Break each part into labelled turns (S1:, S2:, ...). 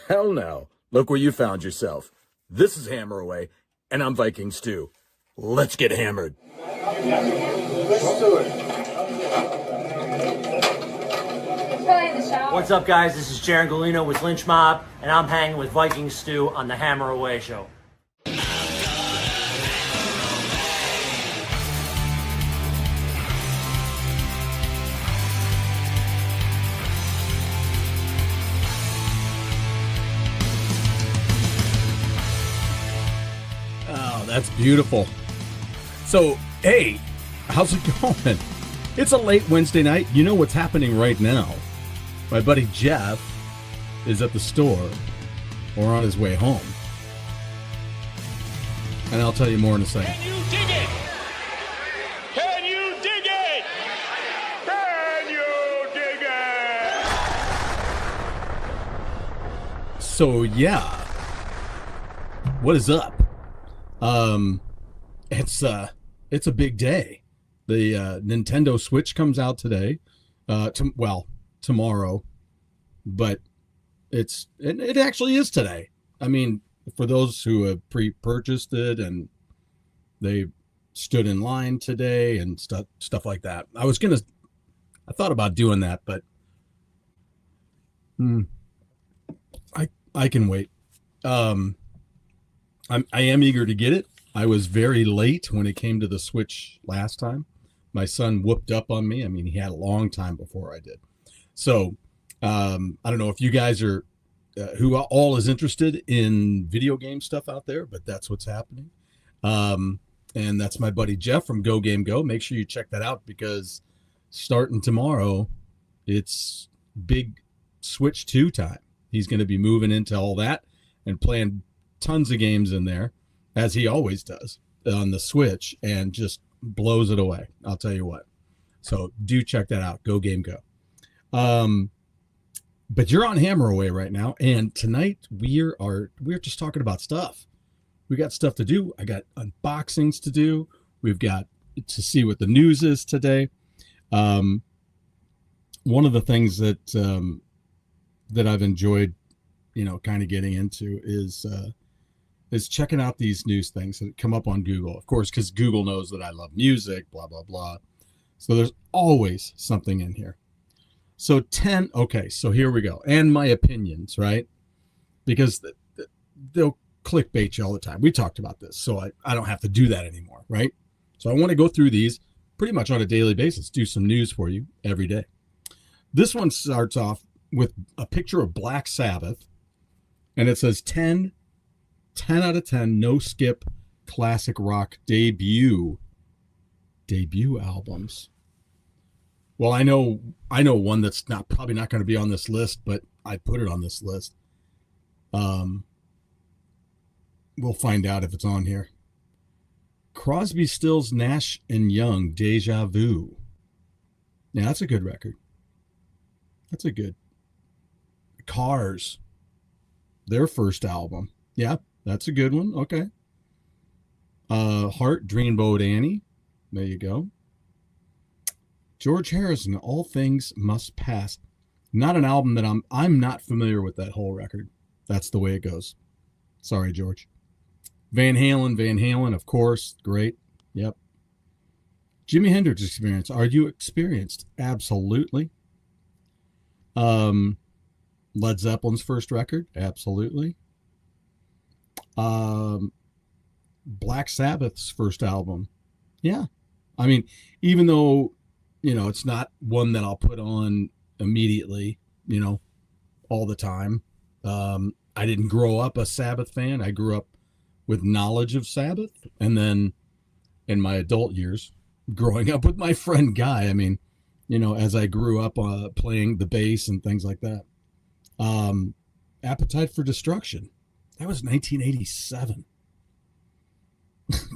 S1: Hell no. Look where you found yourself. This is Hammer Away, and I'm Viking Stew. Let's get hammered.
S2: Let's do it.
S3: What's up, guys? This is Jaron Galino with Lynch Mob, and I'm hanging with Viking Stew on the Hammer Away Show.
S4: Oh, that's beautiful. So, hey, how's it going? It's a late Wednesday night. You know what's happening right now. My buddy Jeff is at the store or on his way home. And I'll tell you more in a second.
S5: Can you dig it? Can you dig it? Can you dig it?
S4: So, yeah. What is up? It's a big day. The Nintendo Switch comes out today. Tomorrow, but it actually is today. I mean, for those who have pre-purchased it and they stood in line today and stuff like that. I thought about doing that, but I can wait. I am eager to get it. I was very late when it came to the Switch last time. My son whooped up on me. I mean, he had a long time before I did. So, I don't know if you guys are, who all is interested in video game stuff out there, but that's what's happening. And that's my buddy Jeff from Go Game Go. Make sure you check that out because starting tomorrow, it's big Switch 2 time. He's going to be moving into all that and playing tons of games in there, as he always does on the Switch, and just blows it away. I'll tell you what. So do check that out. Go Game Go. But you're on Hammer Away right now, and tonight we're just talking about stuff. We got stuff to do. I got unboxings to do. We've got to see what the news is today. One of the things that I've enjoyed, kind of getting into is checking out these news things that come up on Google, of course, because Google knows that I love music, blah, blah, blah. So there's always something in here. So so here we go. And my opinions, right? Because they'll clickbait you all the time. We talked about this, so I don't have to do that anymore, right? So I want to go through these pretty much on a daily basis, do some news for you every day. This one starts off with a picture of Black Sabbath, and it says 10 out of 10, no skip, classic rock debut albums. Well, I know one that's probably not going to be on this list, but I put it on this list. We'll find out if it's on here. Crosby, Stills, Nash and Young, Deja Vu. Yeah, that's a good record. That's a good. Cars, their first album. Yeah, that's a good one. Okay. Heart, Dreamboat Annie. There you go. George Harrison, All Things Must Pass. Not an album that I'm not familiar with that whole record. That's the way it goes. Sorry, George. Van Halen, of course. Great. Yep. Jimi Hendrix Experience. Are you experienced? Absolutely. Led Zeppelin's first record. Absolutely. Black Sabbath's first album. Yeah. I mean, even though, it's not one that I'll put on immediately, all the time. I didn't grow up a Sabbath fan. I grew up with knowledge of Sabbath. And then in my adult years, growing up with my friend Guy, I mean, as I grew up playing the bass and things like that. Appetite for Destruction. That was 1987.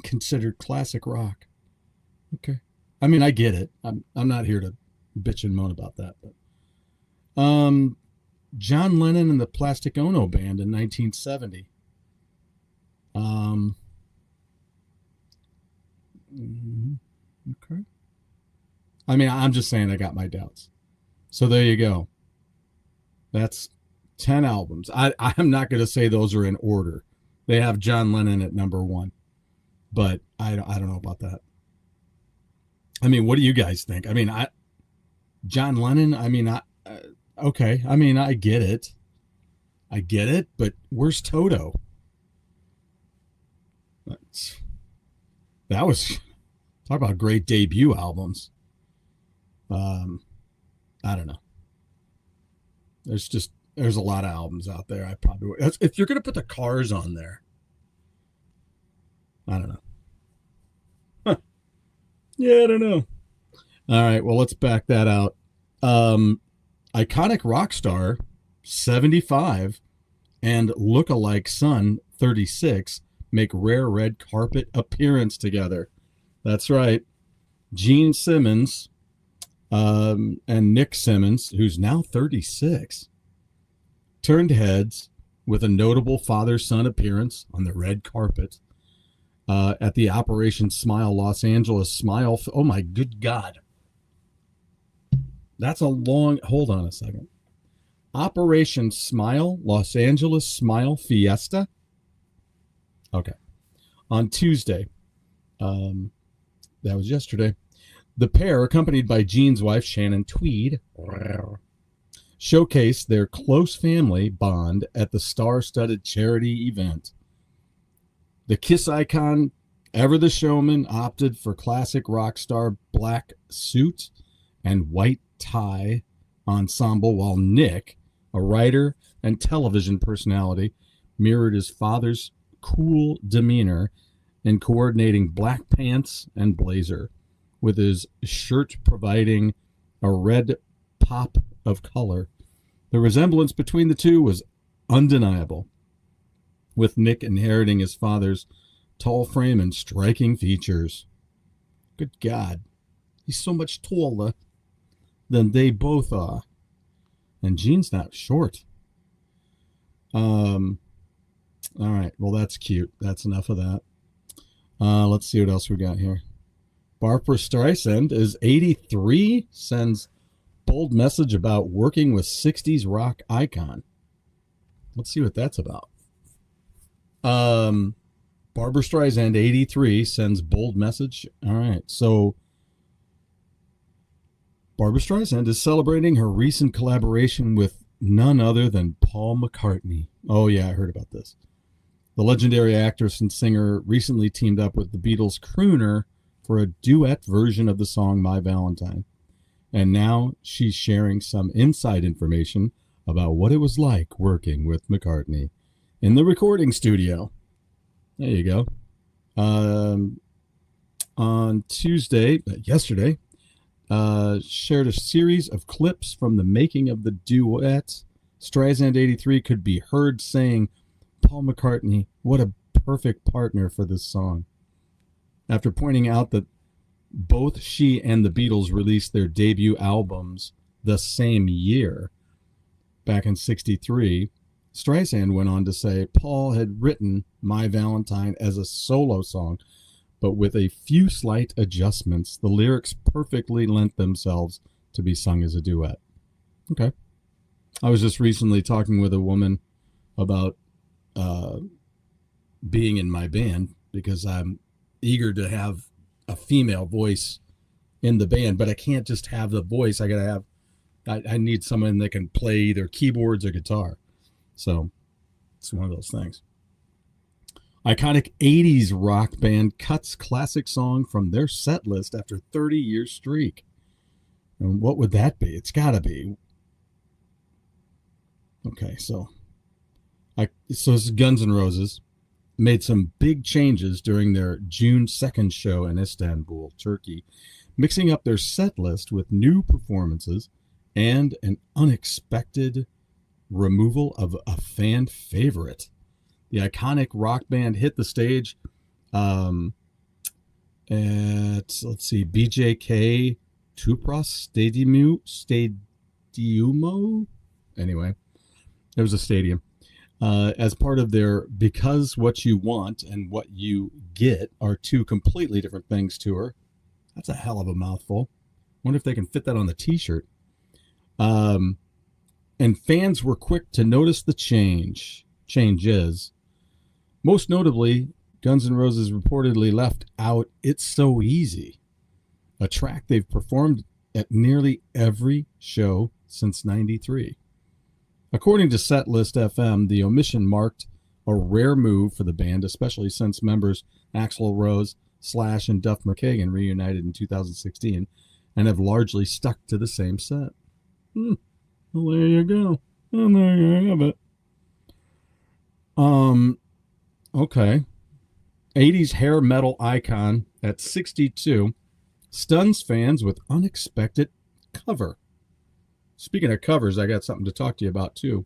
S4: Considered classic rock. Okay. I mean, I get it. I'm not here to bitch and moan about that. But John Lennon and the Plastic Ono Band in 1970. Okay. I mean, I'm just saying I got my doubts. So there you go. That's 10 albums. I'm not going to say those are in order. They have John Lennon at number 1, but I don't know about that. I mean, what do you guys think? I mean, John Lennon, I mean, okay. I mean, I get it, but where's Toto? That was, talk about great debut albums. I don't know. There's a lot of albums out there. I probably would. If you're going to put the Cars on there, I don't know. Huh. Yeah, I don't know. All right, well, let's back that out. Iconic rock star 75 and look-alike son 36 make rare red carpet appearance together. That's right. Gene Simmons and Nick Simmons, who's now 36, turned heads with a notable father-son appearance on the red carpet at the Operation Smile Los Angeles Smile. Oh, my good God. That's a long... Hold on a second. Operation Smile Los Angeles Smile Fiesta. Okay. On Tuesday, that was yesterday, the pair, accompanied by Gene's wife, Shannon Tweed, showcased their close family bond at the star-studded charity event. The Kiss icon, ever the showman, opted for classic rock star black suit and white tie ensemble, while Nick, a writer and television personality, mirrored his father's cool demeanor in coordinating black pants and blazer, with his shirt providing a red pop of color. The resemblance between the two was undeniable, with Nick inheriting his father's tall frame and striking features. Good God, he's so much taller than they both are. And Gene's not short. All right, well, that's cute. That's enough of that. Let's see what else we got here. Barbra Streisand is 83, sends bold message about working with 60s rock icon. Let's see what that's about. Barbra Streisand, 83, sends bold message. All right, so Barbra Streisand is celebrating her recent collaboration with none other than Paul McCartney. Oh, yeah, I heard about this. The legendary actress and singer recently teamed up with the Beatles crooner for a duet version of the song My Valentine. And now she's sharing some inside information about what it was like working with McCartney in the recording studio. There you go. On yesterday, shared a series of clips from the making of the duet. Streisand 83 could be heard saying, "Paul McCartney, what a perfect partner for this song." After pointing out that both she and the Beatles released their debut albums the same year, back in '63, Streisand went on to say Paul had written My Valentine as a solo song, but with a few slight adjustments, the lyrics perfectly lent themselves to be sung as a duet. Okay. I was just recently talking with a woman about being in my band because I'm eager to have a female voice in the band, but I can't just have the voice. I need someone that can play either keyboards or guitar. So it's one of those things. Iconic 80s rock band cuts classic song from their set list after 30-year streak. And what would that be? It's got to be. Okay, so this is Guns N' Roses. Made some big changes during their June 2nd show in Istanbul, Turkey, mixing up their set list with new performances and an unexpected removal of a fan favorite. The iconic rock band hit the stage at, BJK Tupras Stadiumo. Anyway, it was a stadium. As part of their Because What You Want and What You Get Are Two Completely Different Things tour. That's a hell of a mouthful. Wonder if they can fit that on the t-shirt. And and fans were quick to notice the changes. Most notably, Guns N' Roses reportedly left out It's So Easy, a track they've performed at nearly every show since '93. According to Setlist FM, the omission marked a rare move for the band, especially since members Axl Rose, Slash, and Duff McKagan reunited in 2016 and have largely stuck to the same set. Well, there you go. And there you have it. Okay. 80s hair metal icon at 62 stuns fans with unexpected cover. Speaking of covers, I got something to talk to you about too.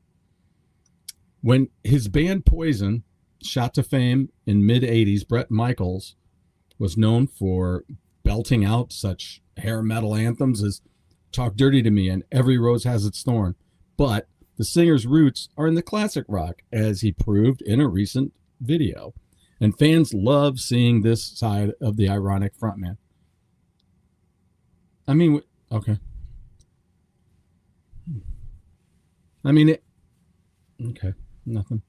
S4: When his band Poison shot to fame in mid-80s, Bret Michaels was known for belting out such hair metal anthems as Talk Dirty to Me and Every Rose Has Its Thorn. But the singer's roots are in the classic rock, as he proved in a recent video. And fans love seeing this side of the ironic frontman. I mean, okay. I mean, okay, nothing.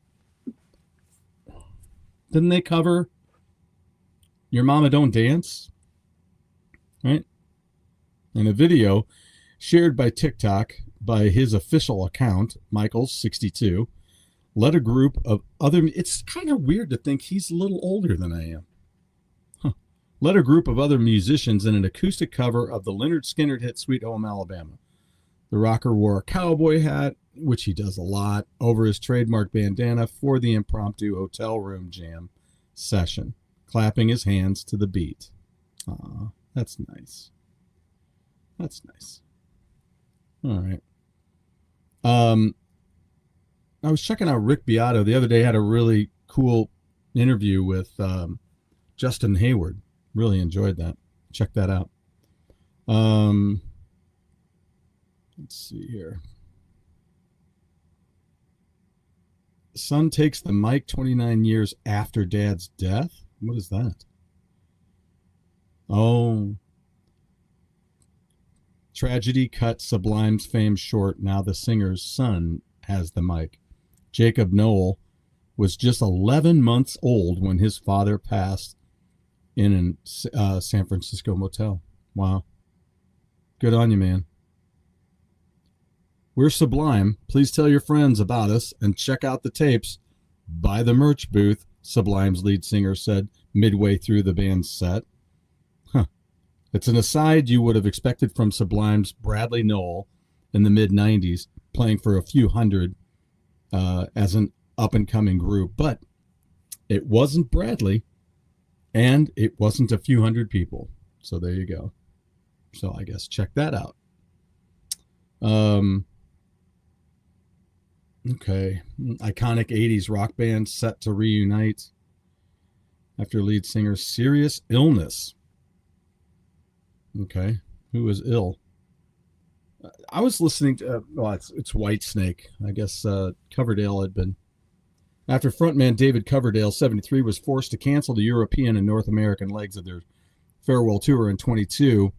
S4: Didn't they cover Your Mama Don't Dance? Right? In a video shared by TikTok by his official account, Michaels62, led a group of other... It's kind of weird to think he's a little older than I am. Led a group of other musicians in an acoustic cover of the Lynyrd Skynyrd hit Sweet Home Alabama. The rocker wore a cowboy hat, which he does a lot, over his trademark bandana for the impromptu hotel room jam session, clapping his hands to the beat. Aw, that's nice. That's nice. All right. I was checking out Rick Beato the other day. Had a really cool interview with Justin Hayward. Really enjoyed that. Check that out. Let's see here. Son takes the mic 29 years after dad's death. What is that? Oh. Tragedy cut Sublime's fame short. Now the singer's son has the mic. Jacob Noel was just 11 months old when his father passed in a San Francisco motel. Wow. Good on you, man. We're Sublime. Please tell your friends about us and check out the tapes by the merch booth, Sublime's lead singer said midway through the band's set. It's an aside you would have expected from Sublime's Bradley Nowell in the mid-90s, playing for a few hundred as an up-and-coming group. But it wasn't Bradley, and it wasn't a few hundred people. So there you go. So I guess check that out. Okay. Iconic 80s rock band set to reunite after lead singer's serious illness. Okay. Who was ill? I was listening to, it's Whitesnake. I guess Coverdale had been. After frontman David Coverdale, 73, was forced to cancel the European and North American legs of their farewell tour in 22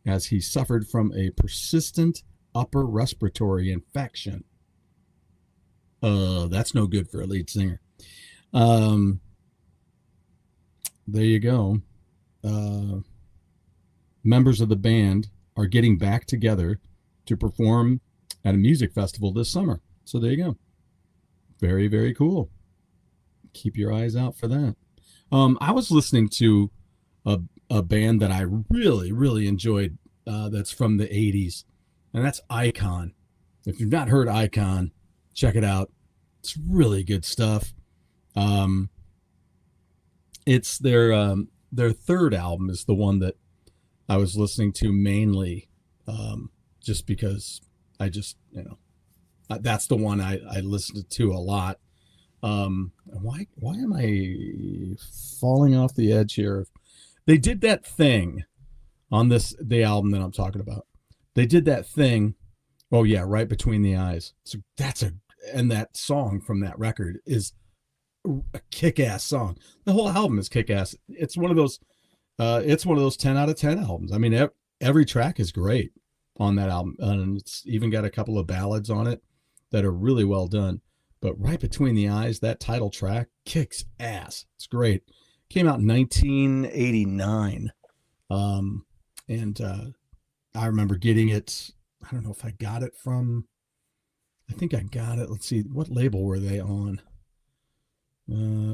S4: as he suffered from a persistent upper respiratory infection. That's no good for a lead singer. There you go. Members of the band are getting back together to perform at a music festival this summer. So there you go. Very, very cool. Keep your eyes out for that. I was listening to a band that I really, really enjoyed that's from the 80s, and that's Icon. If you've not heard Icon, check it out. It's really good stuff. It's their third album is the one that I was listening to mainly, just because I just, that's the one I listened to a lot. Why am I falling off the edge here? They did that thing on the album that I'm talking about. They did that thing. Oh yeah, Right Between the Eyes. So and that song from that record is a kick-ass song. The whole album is kick-ass. It's one of those 10 out of 10 albums. I mean, every track is great on that album, and it's even got a couple of ballads on it. that are really well done. But Right Between the Eyes, that title track kicks ass. It's great. Came out in 1989. And I remember getting it. I don't know if I got it from, I think I got it. Let's see, what label were they on?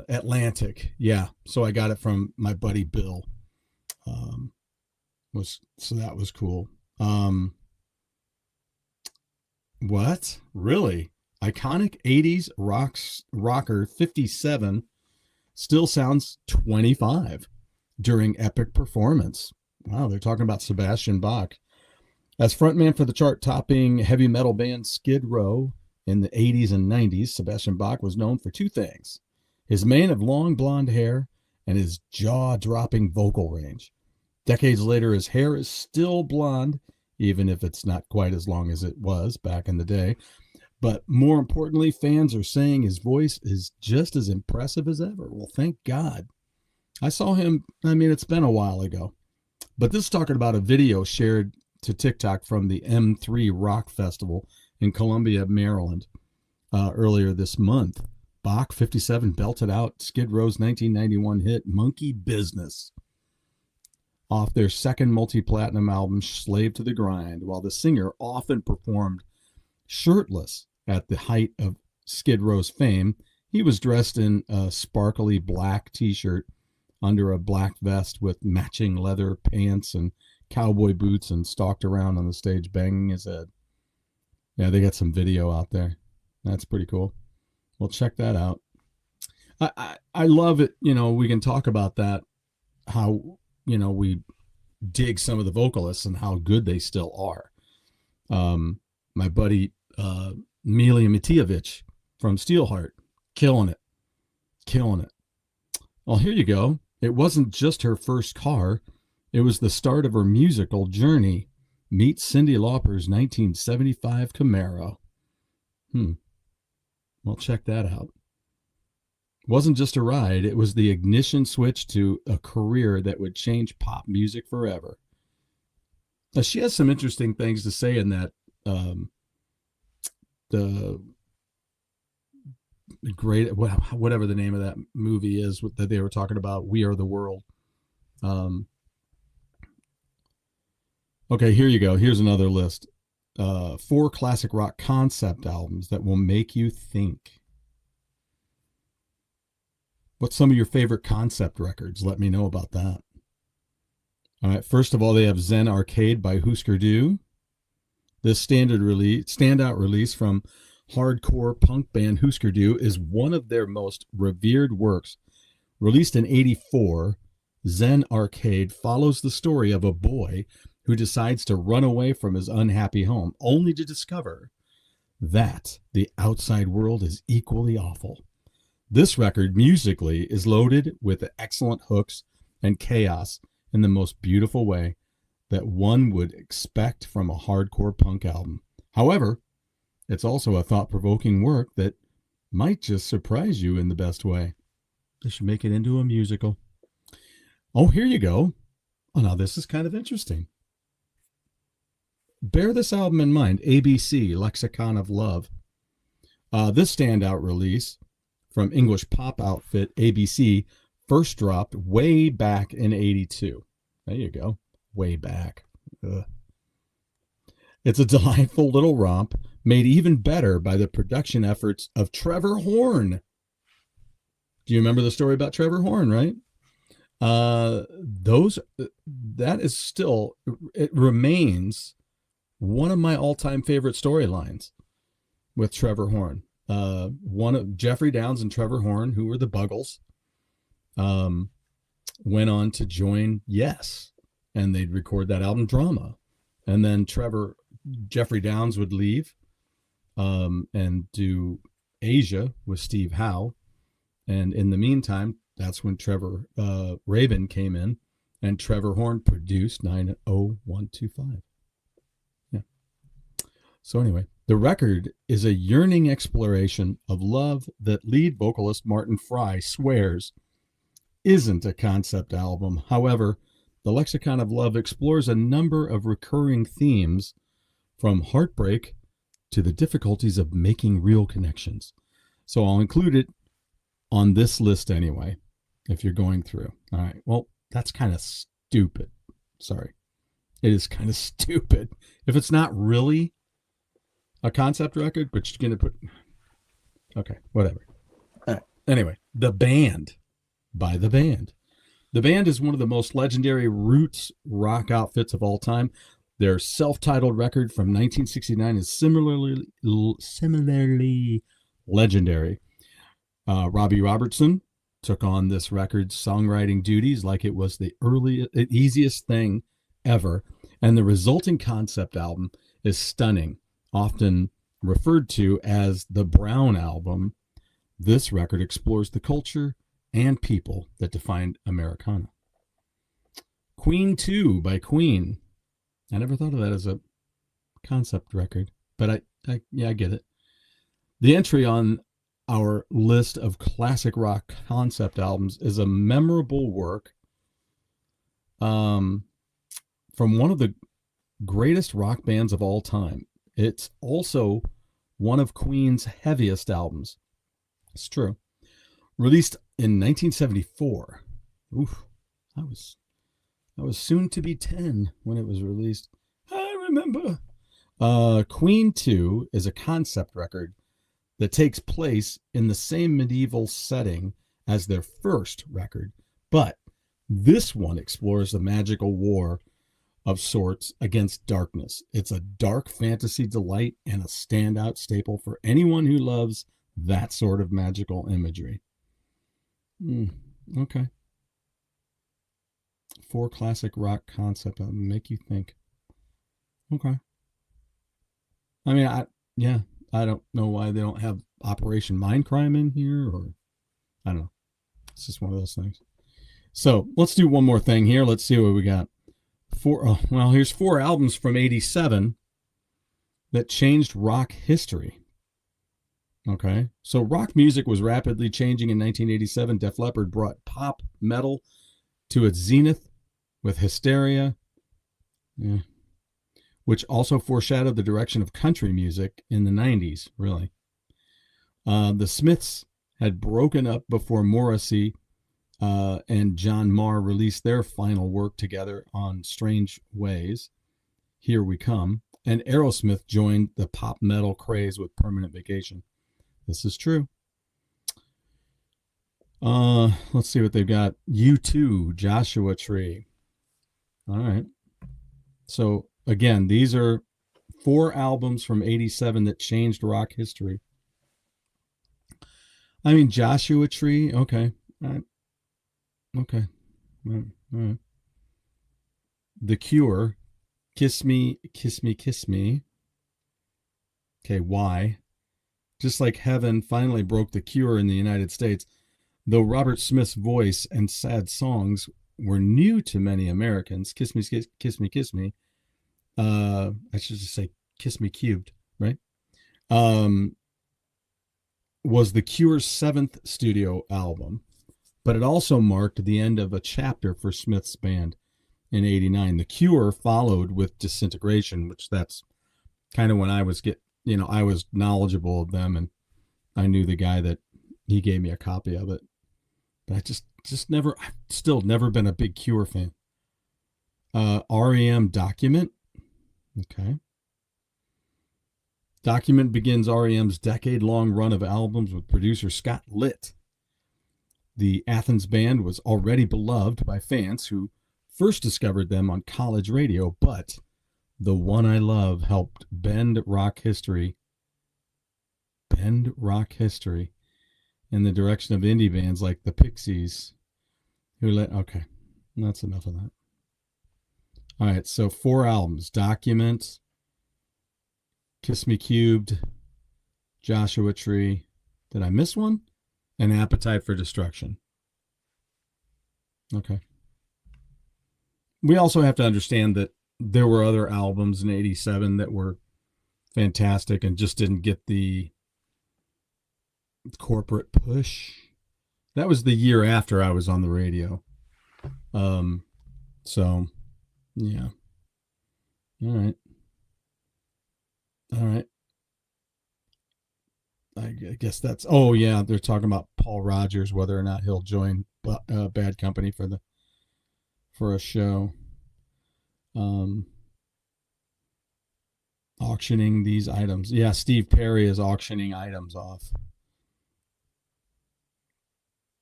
S4: Atlantic. Yeah. So I got it from my buddy Bill. So that was cool. What? Really? Iconic 80s rocker 57 still sounds 25 during epic performance. Wow, they're talking about Sebastian Bach. As frontman for the chart-topping heavy metal band Skid Row in the 80s and 90s, Sebastian Bach was known for two things: his mane of long blonde hair and his jaw-dropping vocal range. Decades later, his hair is still blonde, even if it's not quite as long as it was back in the day. But more importantly, fans are saying his voice is just as impressive as ever. Well, thank God. I saw him, it's been a while ago. But this is talking about a video shared to TikTok from the M3 Rock Festival in Columbia, Maryland, earlier this month. Bach, 57, belted out Skid Row's 1991 hit Monkey Business off their second multi-platinum album, Slave to the Grind, while the singer often performed shirtless at the height of Skid Row's fame. He was dressed in a sparkly black t-shirt under a black vest with matching leather pants and cowboy boots, and stalked around on the stage banging his head. Yeah, they got some video out there. That's pretty cool. Well, check that out. I love it. We can talk about that, how, we dig some of the vocalists and how good they still are. My buddy Milia Matijevic from Steelheart, killing it. Well, here you go. It wasn't just her first car. It was the start of her musical journey. Meet Cyndi Lauper's 1975 Camaro. Well, check that out. It wasn't just a ride. It was the ignition switch to a career that would change pop music forever. Now, she has some interesting things to say in that the great, whatever the name of that movie is that they were talking about, We Are the World. Okay, here you go. Here's another list. 4 classic rock concept albums that will make you think. What's some of your favorite concept records? Let me know about that. All right, first of all, they have Zen Arcade by Husker Du. This standout release from hardcore punk band Husker Du is one of their most revered works. Released in '84, Zen Arcade follows the story of a boy who decides to run away from his unhappy home, only to discover that the outside world is equally awful. This record, musically, is loaded with excellent hooks and chaos in the most beautiful way that one would expect from a hardcore punk album. However, it's also a thought-provoking work that might just surprise you in the best way. They should make it into a musical. Oh, here you go. Oh, now this is kind of interesting. Bear this album in mind, ABC, Lexicon of Love. This standout release from English pop outfit ABC first dropped way back in '82. There you go. Way back. Ugh. It's a delightful little romp made even better by the production efforts of Trevor Horn. Do you remember the story about Trevor Horn, right? It remains one of my all-time favorite storylines with Trevor Horn. One of Jeffrey Downs and Trevor Horn, who were the Buggles, went on to join Yes, and they'd record that album Drama. And then Jeffrey Downs would leave and do Asia with Steve Howe. And in the meantime, that's when Trevor Rabin came in, and Trevor Horn produced 90125. Yeah. So anyway, the record is a yearning exploration of love that lead vocalist Martin Fry swears isn't a concept album. However, the Lexicon of Love explores a number of recurring themes, from heartbreak to the difficulties of making real connections. So I'll include it on this list anyway, if you're going through. All right. Well, that's kind of stupid. Sorry. It is kind of stupid. If it's not really a concept record, but you're going to put... Okay, whatever. All right. Anyway, The Band by The Band. The Band is one of the most legendary roots rock outfits of all time. Their self-titled record from 1969 is similarly legendary. Robbie Robertson took on this record's songwriting duties like it was the easiest thing ever, and the resulting concept album is stunning, often referred to as the Brown Album. This record explores the culture and people that defined Americana. Queen 2 by Queen. I never thought of that as a concept record, but I get it. The entry on our list of classic rock concept albums is a memorable work from one of the greatest rock bands of all time. It's also one of Queen's heaviest albums. It's true. Released in 1974. Oof, I was soon to be 10 when it was released. I remember. Queen 2 is a concept record that takes place in the same medieval setting as their first record, but this one explores a magical war of sorts against darkness. It's a dark fantasy delight and a standout staple for anyone who loves that sort of magical imagery. Okay. 4 classic rock concept albums make you think. Okay. I mean, I don't know why they don't have Operation Mindcrime in here, or I don't know. It's just one of those things. So let's do one more thing here. Let's see what we got. Here's 4 albums from '87 that changed rock history. Okay. So rock music was rapidly changing in 1987. Def Leppard brought pop metal to its zenith with Hysteria, which also foreshadowed the direction of country music in the 90s, really. The Smiths had broken up before Morrissey and John Marr released their final work together on Strange Ways, Here We Come, and Aerosmith joined the pop metal craze with Permanent Vacation. This is true. Let's see what they've got. U2, Joshua Tree. All right. So again, these are 4 albums from '87 that changed rock history. I mean, Joshua Tree. Okay. Okay. All right. The Cure, Kiss Me, Kiss Me, Kiss Me. Okay, why? Just like Heaven finally broke the Cure in the United States, though Robert Smith's voice and sad songs were new to many Americans. Kiss Me, Kiss Me, Kiss Me. I should just say Kiss Me Cubed, right? Was the Cure's 7th studio album, but it also marked the end of a chapter for Smith's band in '89. The Cure followed with Disintegration, which that's kind of when I was I was knowledgeable of them, and I knew the guy that he gave me a copy of it. But I just never, I've still never been a big Cure fan. REM Document. Okay. Document begins REM's decade-long run of albums with producer Scott Litt. The Athens band was already beloved by fans who first discovered them on college radio, but The One I Love helped bend rock history in the direction of indie bands like the Pixies. Okay, that's enough of that. All right, so 4 albums: Document, Kiss Me Cubed, Joshua Tree. Did I miss one? And Appetite for Destruction. Okay. We also have to understand that there were other albums in '87 that were fantastic and just didn't get the corporate push. That was the year after I was on the radio. So, yeah. All right. I guess that's. Oh yeah, they're talking about Paul Rogers, whether or not he'll join Bad Company for a show. Auctioning these items. Yeah, Steve Perry is auctioning items off.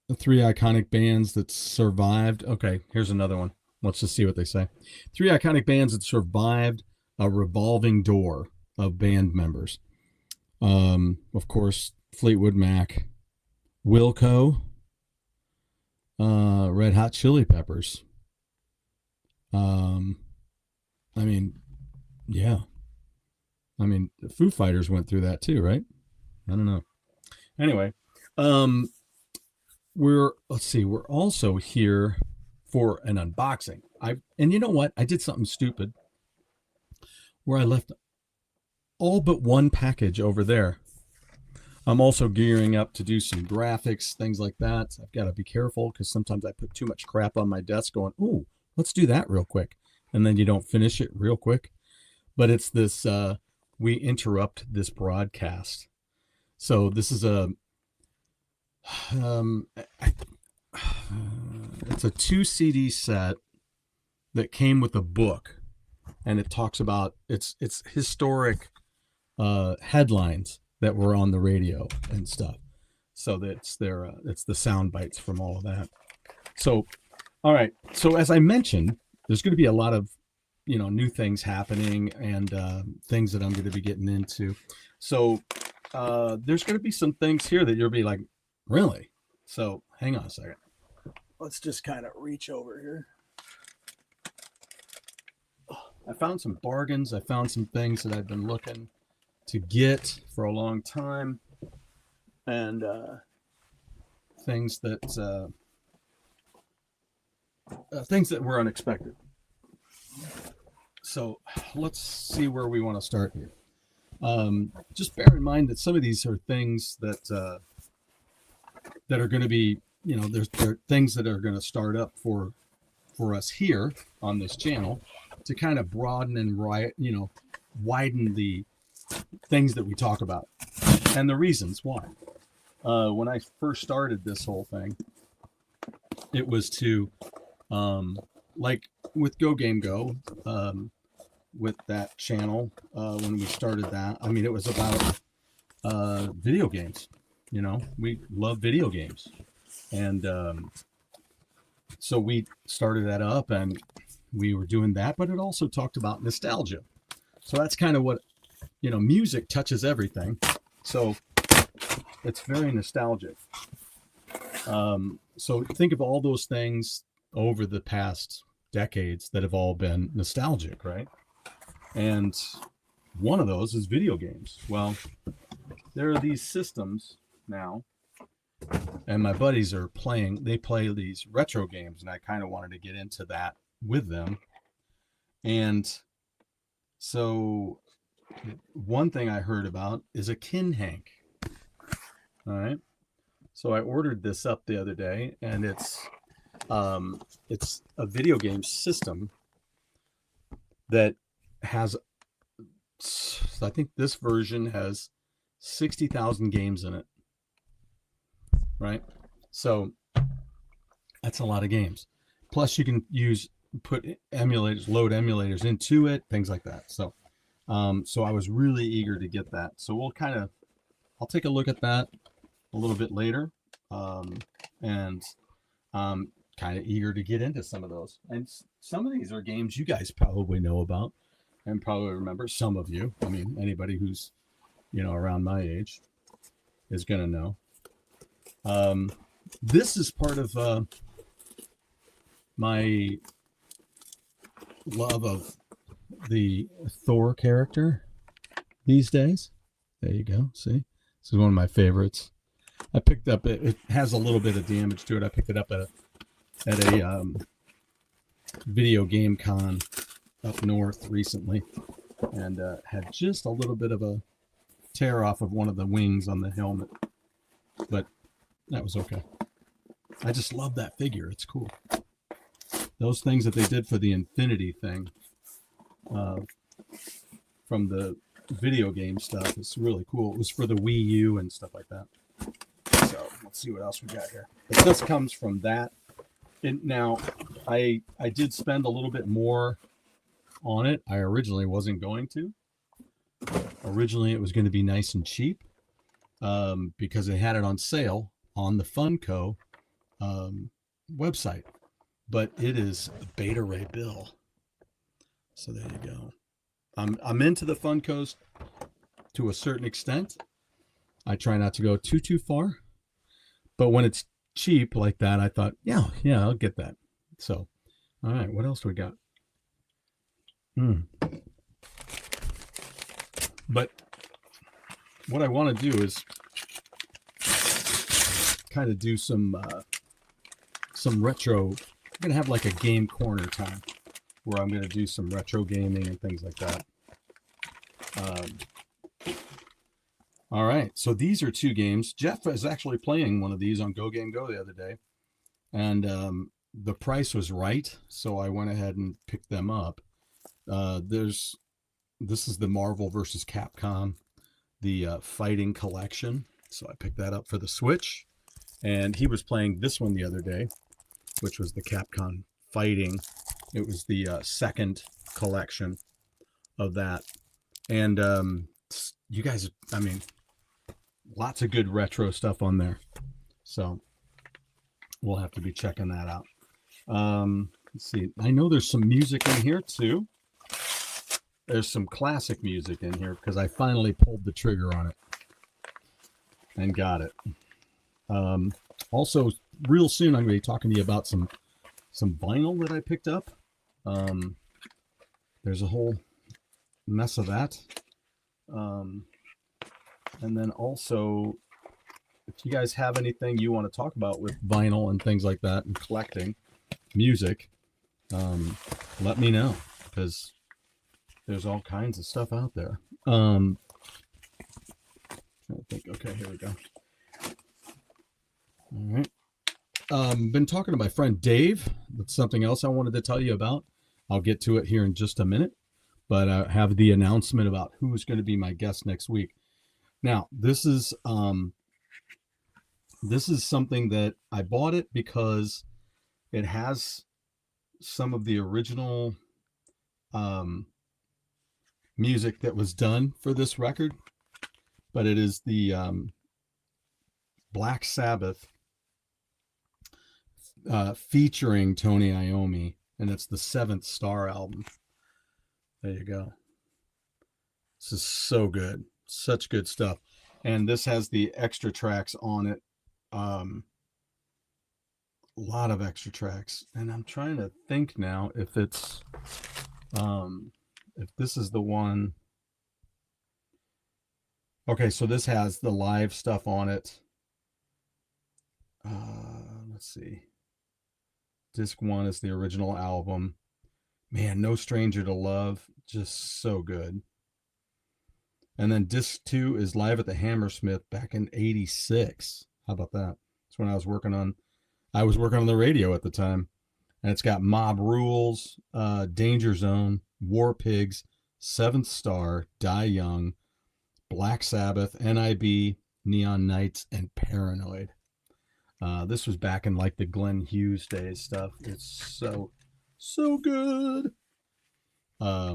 S4: The 3 iconic bands that survived. Okay, here's another one. Let's just see what they say. 3 iconic bands that survived a revolving door of band members. Of course, Fleetwood Mac, Wilco, Red Hot Chili Peppers. I mean, yeah. I mean, the Foo Fighters went through that too, right? I don't know. Anyway, we're also here for an unboxing. And you know what? I did something stupid where I left all but one package over there. I'm also gearing up to do some graphics, things like that. I've got to be careful because sometimes I put too much crap on my desk going, ooh, let's do that real quick. And then you don't finish it real quick. But it's this, we interrupt this broadcast. So this is it's a 2 CD set that came with a book, and it talks about it's historic headlines that were on the radio and stuff. So that's it's the sound bites from all of that. So, all right. So as I mentioned, there's going to be a lot of, new things happening and things that I'm going to be getting into. So there's going to be some things here that you'll be like, really? So hang on a second. Let's just kind of reach over here. I found some bargains. I found some things that I've been looking to get for a long time, and things that were unexpected. So let's see where we want to start here. Just bear in mind that some of these are things that are going to be, there are things that are going to start up for us here on this channel to kind of broaden and widen the things that we talk about and the reasons why. When I first started this whole thing, it was to, like with Go Game Go, with that channel, when we started that, I mean, it was about video games. We love video games. And so we started that up and we were doing that, but it also talked about nostalgia. So that's kind of what, music touches everything. So it's very nostalgic. So think of all those things over the past decades that have all been nostalgic, right? And one of those is video games. Well, there are these systems now, and my buddies are they play these retro games, and I kind of wanted to get into that with them. And so one thing I heard about is a kin hank. All right. So I ordered this up the other day, and it's a video game system that has, I think this version has 60,000 games in it. Right? So that's a lot of games. Plus you can load emulators into it, things like that. So so I was really eager to get that. So I'll take a look at that a little bit later. And kind of eager to get into some of those. And some of these are games you guys probably know about and probably remember. Some of you, I mean, anybody who's, around my age is going to know. This is part of my love of the Thor character these days. There you go. See, this is one of my favorites. I picked up it has a little bit of damage to it. I picked it up at a video game con up north recently, and had just a little bit of a tear off of one of the wings on the helmet, but that was okay. I just love that figure. It's cool. Those things that they did for the Infinity thing, from the video game stuff. It's really cool. It was for the Wii U and stuff like that. So let's see what else we got here. But this comes from that. And now, I did spend a little bit more on it. I originally wasn't going to. Originally, it was going to be nice and cheap because they had it on sale on the Funko website. But it is a Beta Ray bill. So there you go. I'm into the Funkos to a certain extent. I try not to go too far. But when it's cheap like that, I thought, yeah, I'll get that. So, all right, what else do we got? But what I want to do is kind of do some retro. I'm going to have like a game corner time where I'm going to do some retro gaming and things like that. All right, so these are two games. Jeff was actually playing one of these on Go Game Go the other day, and the price was right, so I went ahead and picked them up. This is the Marvel vs. Capcom, the Fighting Collection, so I picked that up for the Switch, and he was playing this one the other day, which was the Capcom Fighting. It was the second collection of that, and you guys, I mean, lots of good retro stuff on there. So we'll have to be checking that out. Let's see. I know there's some music in here too. There's some classic music in here because I finally pulled the trigger on it and got it. Also, real soon I'm going to be talking to you about some vinyl that I picked up. There's a whole mess of that. And then also, if you guys have anything you want to talk about with vinyl and things like that and collecting music, let me know, because there's all kinds of stuff out there. I think, okay, here we go. All right. Been talking to my friend Dave. That's something else I wanted to tell you about. I'll get to it here in just a minute, but I have the announcement about who's going to be my guest next week. Now, this is something that I bought it because it has some of the original music that was done for this record, but it is the Black Sabbath featuring Tony Iommi, and it's the Seventh Star album. There you go. This is so good. Such good stuff. And this has the extra tracks on it. A lot of extra tracks. And I'm trying to think now if it's if this is the one. Okay, so this has the live stuff on it. Let's see. Disc 1 is the original album. Man, No Stranger to Love, just so good. And then disc 2 is Live at the Hammersmith back in '86. How about that? That's when I was working on the radio at the time. And it's got Mob Rules, Danger Zone, War Pigs, Seventh Star, Die Young, Black Sabbath, NIB, Neon Knights, and Paranoid. This was back in like the Glenn Hughes days stuff. It's so good. Yeah.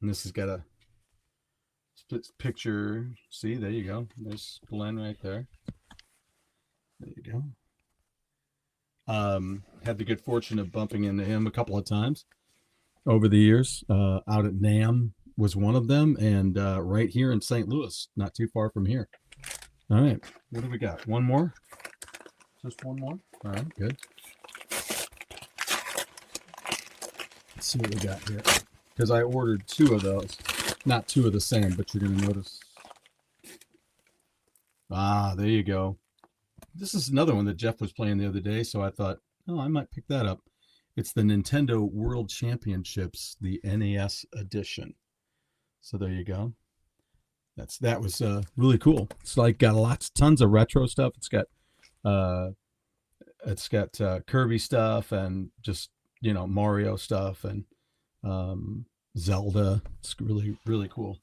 S4: And this has got a split picture. See, there you go. There's Glenn right there. There you go. Had the good fortune of bumping into him a couple of times over the years. Out at NAMM was one of them, and right here in St. Louis, not too far from here. All right, what do we got? One more? Just one more? All right, good. Let's see what we got here. Because I ordered 2 of those. Not 2 of the same, but you're going to notice. Ah, there you go. This is another one that Jeff was playing the other day, so I thought, oh, I might pick that up. It's the Nintendo World Championships, the NES edition. So there you go. That was really cool. It's like got tons of retro stuff. It's got Kirby stuff and just, Mario stuff and Zelda. It's really, really cool.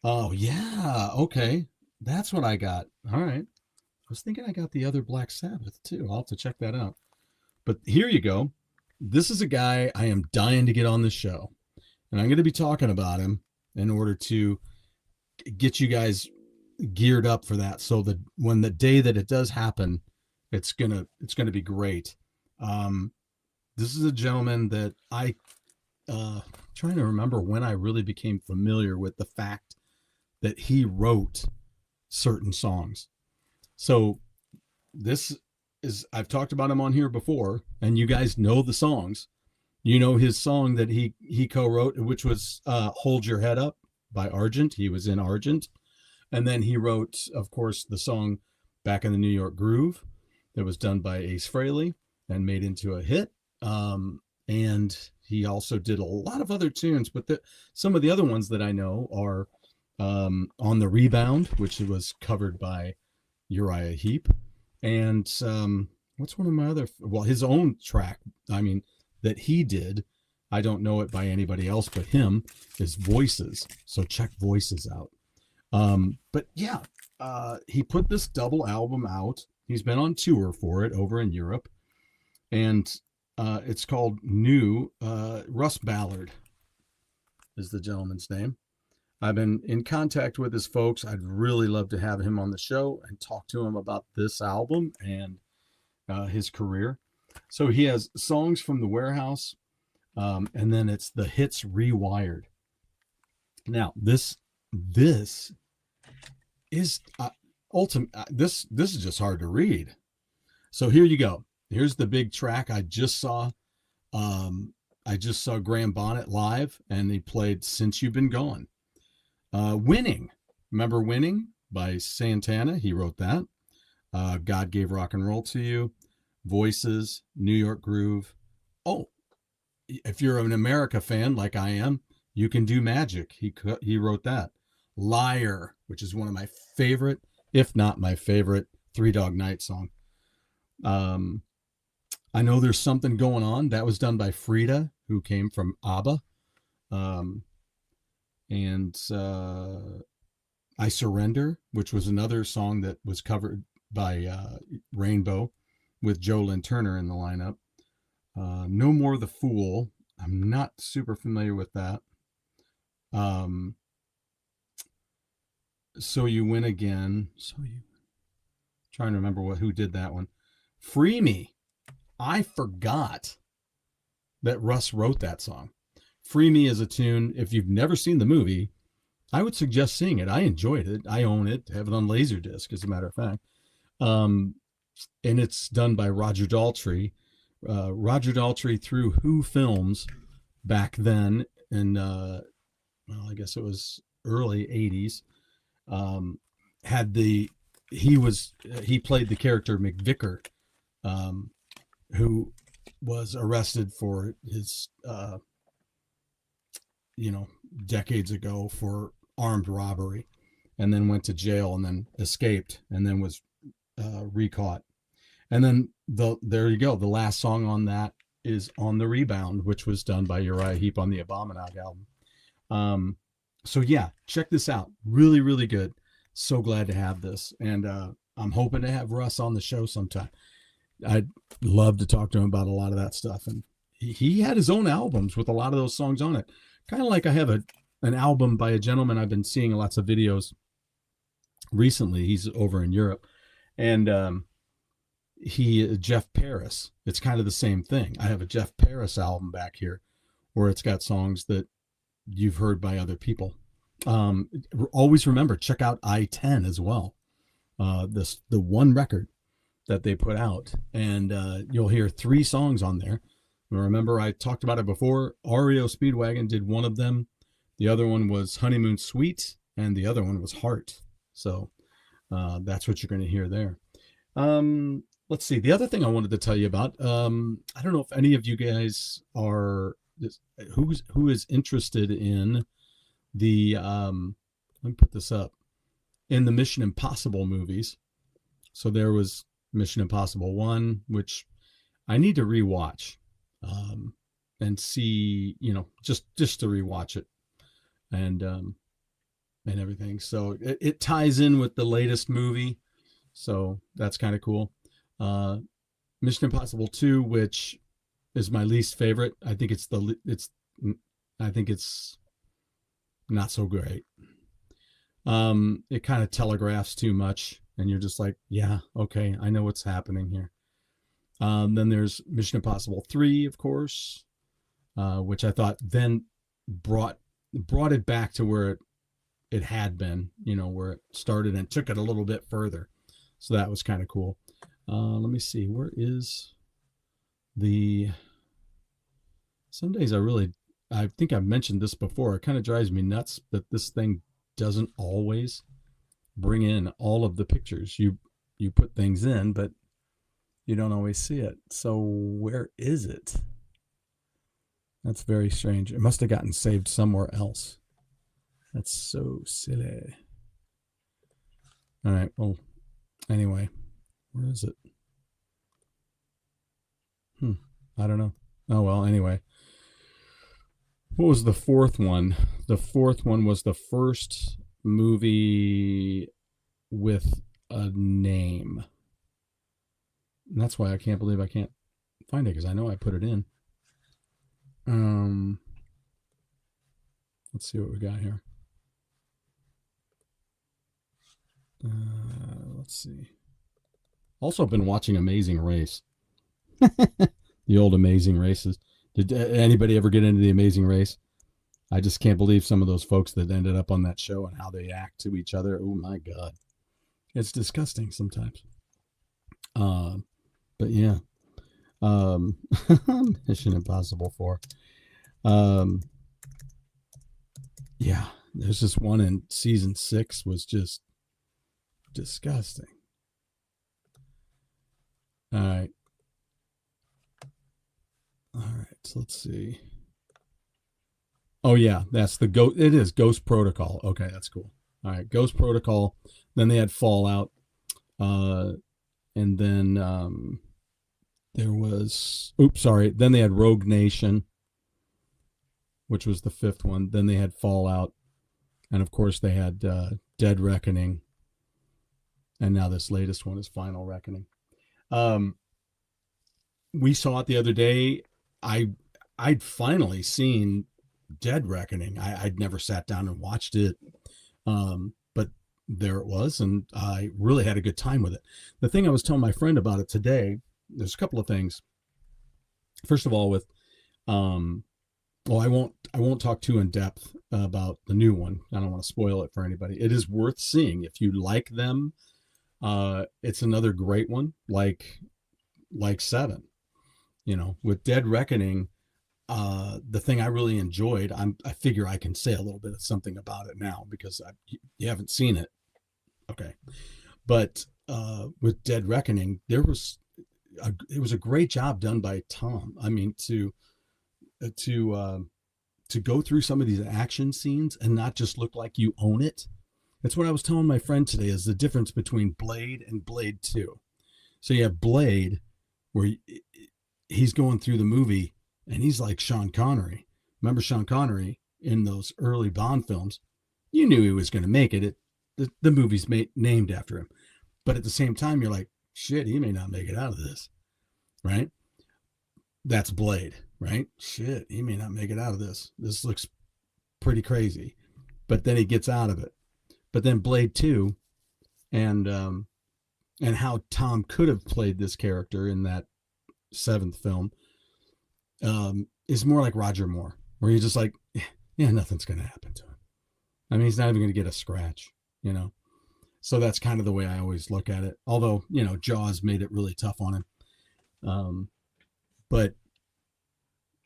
S4: Oh, yeah. Okay. That's what I got. All right. I was thinking I got the other Black Sabbath too. I'll have to check that out. But here you go. This is a guy I am dying to get on the show. And I'm going to be talking about him in order to get you guys geared up for that. So that when the day that it does happen, it's gonna be great. This is a gentleman that I trying to remember when I really became familiar with the fact that he wrote certain songs. So this is, I've talked about him on here before, and you guys know the songs. You know his song that he co-wrote, which was Hold Your Head Up by Argent. He was in Argent. And then he wrote, of course, the song Back in the New York Groove that was done by Ace Frehley and made into a hit. And he also did a lot of other tunes, but some of the other ones that I know are On the Rebound, which was covered by Uriah Heep. And what's one of my other, well, his own track, I mean, that he did, I don't know it by anybody else but him, is Voices. So check Voices out. But yeah, he put this double album out. He's been on tour for it over in Europe. And it's called New. Russ Ballard is the gentleman's name. I've been in contact with his folks. I'd really love to have him on the show and talk to him about this album and his career. So he has songs from the Warehouse, and then it's the hits rewired. Now this is ultimate. This is just hard to read. So here you go. Here's the big track I just saw. I just saw Graham Bonnet live, and he played Since You've Been Gone. Winning. Remember Winning by Santana? He wrote that. God Gave Rock and Roll to You. Voices, New York Groove. Oh, if you're an America fan like I am, You Can Do Magic. He wrote that. Liar, which is one of my favorite, if not my favorite, Three Dog Night song. I Know There's Something Going On. That was done by Frida, who came from ABBA. And I Surrender, which was another song that was covered by Rainbow with Joe Lynn Turner in the lineup. No More the Fool. I'm not super familiar with that. So You Win Again. Trying to remember who did that one. Free Me. I forgot that Russ wrote that song. Free Me is a tune. If you've never seen the movie, I would suggest seeing it. I enjoyed it. I own it. I have it on Laserdisc, as a matter of fact. And it's done by Roger Daltrey. Roger Daltrey through Who Films back then in, well, I guess it was early 80s. He played the character McVicker, who was arrested for his, decades ago for armed robbery, and then went to jail and then escaped and then was recaught. And then there you go. The last song on that is On the Rebound, which was done by Uriah Heep on the Abominag album. So yeah, check this out. Really, really good. So glad to have this. And I'm hoping to have Russ on the show sometime. I'd love to talk to him about a lot of that stuff. And he had his own albums with a lot of those songs on it. Kind of like I have an album by a gentleman I've been seeing lots of videos recently. He's over in Europe. And Jeff Paris. It's kind of the same thing. I have a Jeff Paris album back here where it's got songs that you've heard by other people. Always remember, check out I-10 as well. The one record that they put out, and you'll hear 3 songs on there. Remember, I talked about it before. REO Speedwagon did one of them. The other one was Honeymoon Suite, and the other one was Heart. So that's what you're going to hear there. Let's see. The other thing I wanted to tell you about, I don't know if any of you guys are, who is interested in the, let me put this up, in the Mission Impossible movies. So there was Mission Impossible 1, which I need to rewatch. see, just to rewatch it and everything. So it ties in with the latest movie. So that's kind of cool. Mission Impossible 2, which is my least favorite. I think it's not so great. It kind of telegraphs too much, and you're just like, yeah, okay, I know what's happening here. Then there's Mission Impossible 3, of course, which I thought then brought it back to where it had been, where it started, and took it a little bit further. So that was kind of cool. Let me see. Where is some days I think I've mentioned this before. It kind of drives me nuts that this thing doesn't always bring in all of the pictures. You put things in, but you don't always see it. So where is it? That's very strange. It must have gotten saved somewhere else. That's so silly. All right. Well, anyway, where is it? I don't know. Oh, well, anyway. What was the fourth one? The fourth one was the first movie with a name. And that's why I can't believe I can't find it, because I know I put it in. Let's see what we got here. Let's see. Also been watching Amazing Race. The old Amazing Races. Did anybody ever get into the Amazing Race? I just can't believe some of those folks that ended up on that show and how they act to each other. Oh my God. It's disgusting sometimes. But yeah. Mission Impossible 4. Yeah, there's this one in season 6 was just disgusting. All right. So let's see. Oh yeah, that's the it is Ghost Protocol. Okay, that's cool. All right, Ghost Protocol. Then they had Fallout. And then there was then they had Rogue Nation, which was the 5th one. Then they had Fallout. And of course they had Dead Reckoning. And now this latest one is Final Reckoning. We saw it the other day. I'd finally seen Dead Reckoning. I'd never sat down and watched it. But there it was, and I really had a good time with it. The thing I was telling my friend about it today, there's a couple of things. First of all, with I won't talk too in depth about the new one. I don't want to spoil it for anybody. It is worth seeing if you like them. It's another great one, like 7. With Dead Reckoning, the thing I really enjoyed, I figure I can say a little bit of something about it now because you haven't seen it. Okay. But with Dead Reckoning, it was a great job done by Tom. I mean, to go through some of these action scenes and not just look like you own it. That's what I was telling my friend today, is the difference between Blade and Blade 2. So you have Blade, where he's going through the movie and he's like Sean Connery. Remember Sean Connery in those early Bond films? You knew he was going to make it. The movie's named after him. But at the same time, you're like, shit, he may not make it out of this, right? That's Blade, right? Shit, he may not make it out of this. This looks pretty crazy. But then he gets out of it. But then Blade 2 and how Tom could have played this character in that 7th film is more like Roger Moore, where you're just like, yeah, nothing's going to happen to him. I mean, he's not even going to get a scratch, So that's kind of the way I always look at it. Although, Jaws made it really tough on him. But,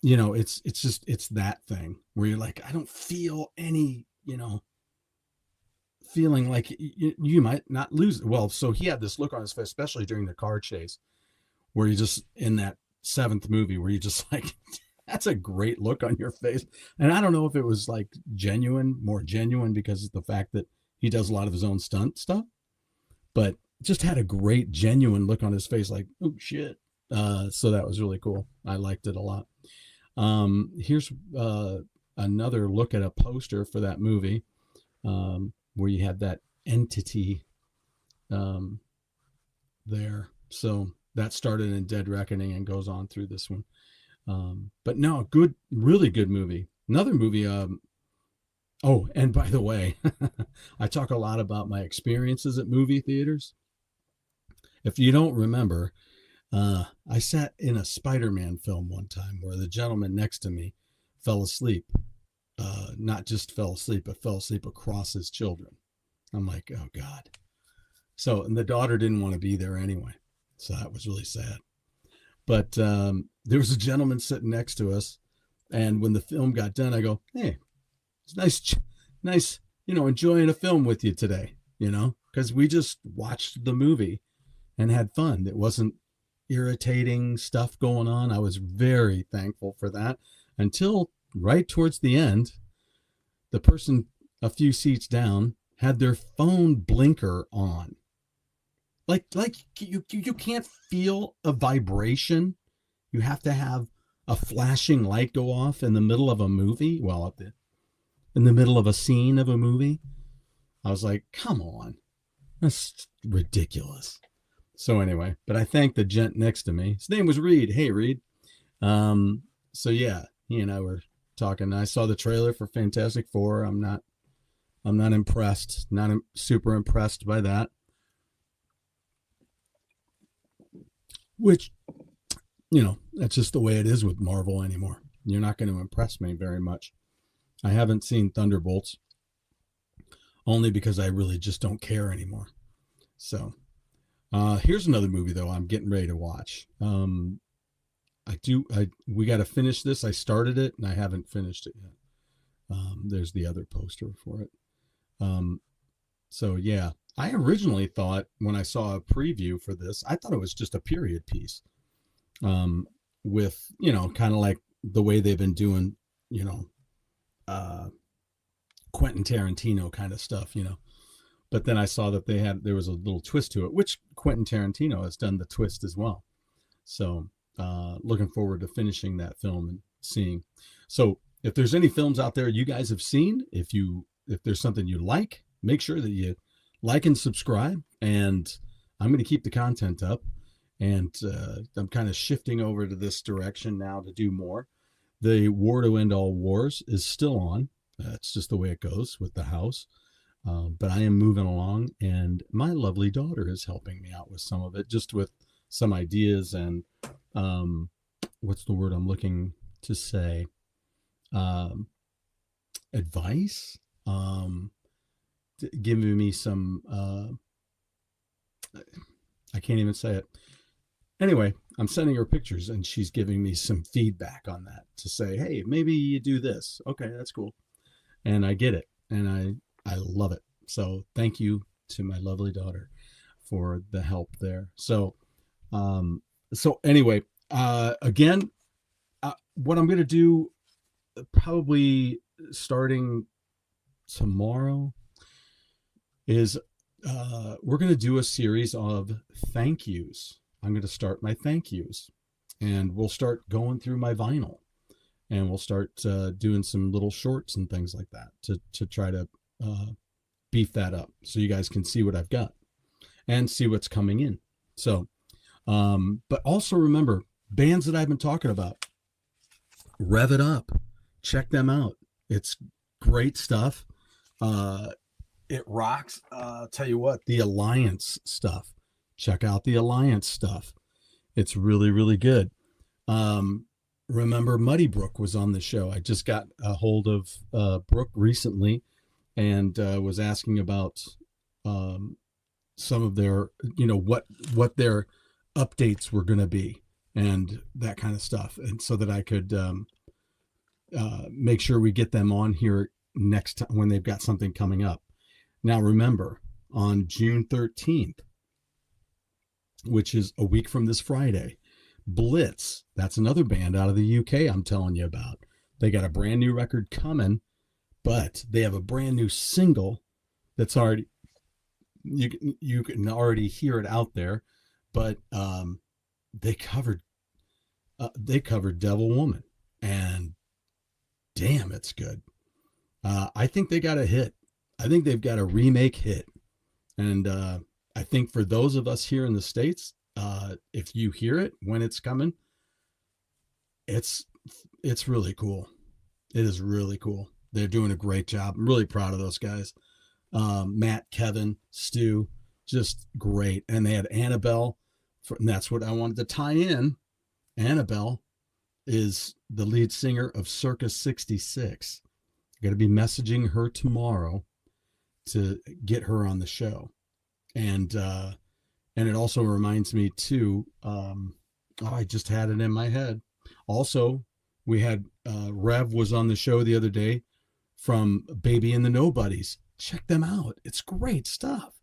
S4: it's that thing where you're like, I don't feel any, feeling like you might not lose. Well, so he had this look on his face, especially during the car chase, where you just, in that 7th movie, where you just like, that's a great look on your face. And I don't know if it was like more genuine because of the fact that he does a lot of his own stunt stuff, but just had a great genuine look on his face, like, oh shit. So that was really cool. I liked it a lot. Here's another look at a poster for that movie, where you have that entity there. So that started in Dead Reckoning and goes on through this one. But no, good, really good movie. Another movie. Oh, and by the way, I talk a lot about my experiences at movie theaters. If you don't remember, I sat in a Spider-Man film one time where the gentleman next to me fell asleep. Not just fell asleep, but fell asleep across his children. I'm like, oh God. So, and the daughter didn't want to be there anyway. So that was really sad. But there was a gentleman sitting next to us. And when the film got done, I go, hey, it's nice, enjoying a film with you today, because we just watched the movie and had fun. It wasn't irritating stuff going on. I was very thankful for that until right towards the end, the person a few seats down had their phone blinker on. Like you can't feel a vibration. You have to have a flashing light go off in the middle of a movie. Well, in the middle of a scene of a movie. I was like, come on. That's ridiculous. So anyway, but I thanked the gent next to me. His name was Reed. Hey, Reed. So yeah, he and I were talking. I saw the trailer for Fantastic Four. I'm not impressed. Not super impressed by that. Which, that's just the way it is with Marvel anymore. You're not going to impress me very much. I haven't seen Thunderbolts only because I really just don't care anymore. So here's another movie though I'm getting ready to watch. We got to finish this. I started it and I haven't finished it yet. There's the other poster for it. So yeah, I originally thought when I saw a preview for this, I thought it was just a period piece. With, kind of like the way they've been doing, Quentin Tarantino kind of stuff, but then I saw that there was a little twist to it, which Quentin Tarantino has done the twist as well. So, looking forward to finishing that film and seeing. So if there's any films out there you guys have seen, if there's something you like, make sure that you like and subscribe, and I'm going to keep the content up. And I'm kind of shifting over to this direction now to do more. The War to End All Wars is still on. That's just the way it goes with the house. But I am moving along, and my lovely daughter is helping me out with some of it, just with some ideas and what's the word I'm looking to say? Advice? Giving me some, I can't even say it. Anyway, I'm sending her pictures and she's giving me some feedback on that to say, hey, maybe you do this. Okay, that's cool. And I get it. And I love it. So thank you to my lovely daughter for the help there. So, anyway, again, what I'm going to do probably starting tomorrow is we're going to do a series of thank yous. I'm going to start my thank yous, and we'll start going through my vinyl, and we'll start doing some little shorts and things like that to try to beef that up so you guys can see what I've got and see what's coming in. So, but also remember, bands that I've been talking about, Rev It Up, check them out. It's great stuff. It rocks. I'll tell you what, the Alliance stuff. Check out the Alliance stuff. It's really, really good. Remember, Muddy Brook was on the show. I just got a hold of Brooke recently and was asking about some of their, what their updates were going to be and that kind of stuff. And so that I could make sure we get them on here next time when they've got something coming up. Now, remember, on June 13th, which is a week from this Friday, BlitZ, that's another band out of the UK I'm telling you about. They got a brand new record coming, but they have a brand new single that's already, you can already hear it out there, but they covered Devil Woman, and damn, it's good. I think they got a hit. I think they've got a remake hit. And I think for those of us here in the States, if you hear it when it's coming, it's really cool. It is really cool. They're doing a great job. I'm really proud of those guys. Matt, Kevin, Stu, just great. And they had Annabelle, and that's what I wanted to tie in. Annabelle is the lead singer of Circus 66. I'm going to be messaging her tomorrow to get her on the show. And it also reminds me too, I just had it in my head. Also, we had Rev was on the show the other day from Baby and the Nobodies. Check them out. It's great stuff.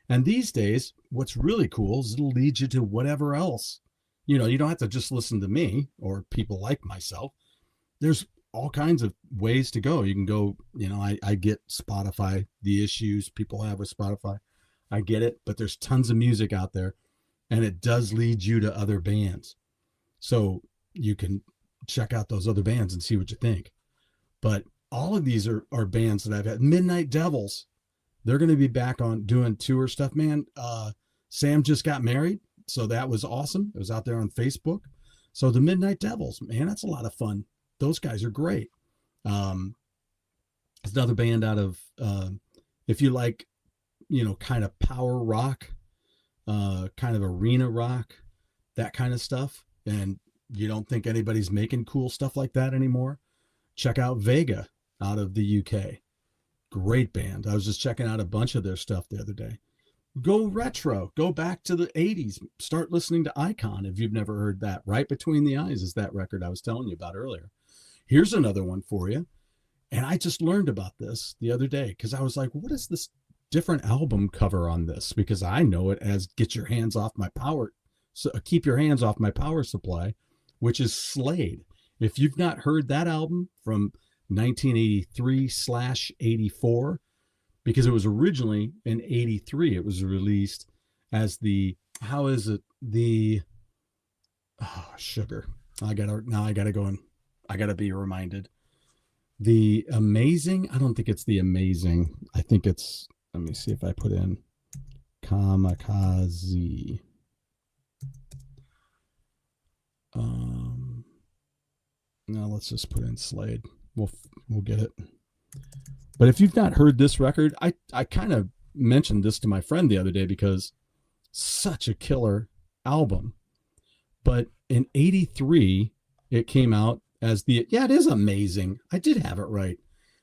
S4: And these days, what's really cool is it'll lead you to whatever else. You know, you don't have to just listen to me or people like myself. There's all kinds of ways to go. You can go, you know, I get Spotify, the issues people have with Spotify. I get it, but there's tons of music out there, and it does lead you to other bands. So you can check out those other bands and see what you think. But all of these are bands that I've had. Midnight Devils, they're going to be back on doing tour stuff, man. Sam just got married, so that was awesome. It was out there on Facebook. So the Midnight Devils, man, that's a lot of fun. Those guys are great. It's another band out of, if you like, you know, kind of power rock, kind of arena rock, that kind of stuff, and you don't think anybody's making cool stuff like that anymore, check out Vega out of the UK. Great band. I was just checking out a bunch of their stuff the other day. Go retro, go back to the 80s, start listening to Icon if you've never heard that. Right Between the Eyes is that record I was telling you about earlier. Here's another one for you. And I just learned about this the other day because I was like, what is this different album cover on this? Because I know it as Get Your Hands Off My Power, so Keep Your Hands Off My Power Supply, which is Slade. If you've not heard that album from 1983/84, because it was originally in 83, it was released as the, how is it? The, sugar. I gotta go and I gotta be reminded. The Amazing, I don't think it's The Amazing. I think it's, let me see if I put in Kamikaze. No, let's just put in Slade. We'll get it. But if you've not heard this record, I kind of mentioned this to my friend the other day because such a killer album. But in 83, it came out as the, it is amazing. I did have it right.